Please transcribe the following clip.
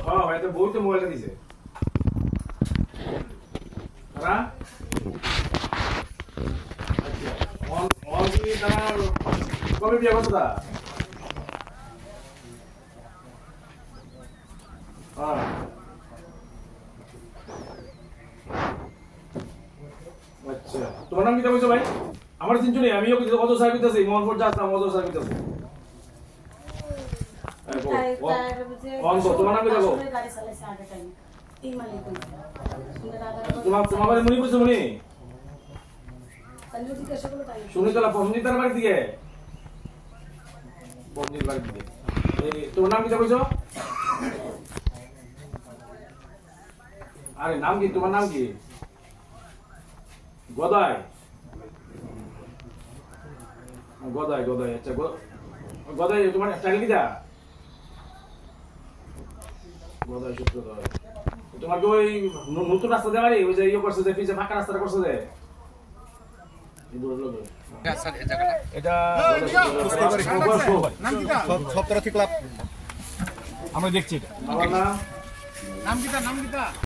হ্যাঁ ভাই তো বই তো মোবাইলটা দিছে তারা আচ্ছা অন কি তারা কবে বিয়ে করছে তা হ্যাঁ আচ্ছা তোমার নাম কি কইছো ভাই আমার চিনছুনি আমিও কইতে কত সার্ভিস দিতেছি মোহনপুর যাচ্ছি মজা সার্ভিস দিতেছি তোমার নাম কি দেখো তোমার মনে করছো মনে শুনি তোলা পঞ্জিতার বাড়ি দিকে পঞ্জির বাড়ি দিকে তোমার নাম কি দেখো আরে নাম কি তোমার নাম কি গদাই গদাই গদাই আচ্ছা গদাই তোমার স্টাইল কি দা গদাই সূত্রধর তোমার কি ওই নতুন রাস্তা দেওয়া ওই যে ইয়ে করছে যে পিছে ফাঁকা রাস্তাটা করছে যে এটা আমরা দেখছি এটা নাম কি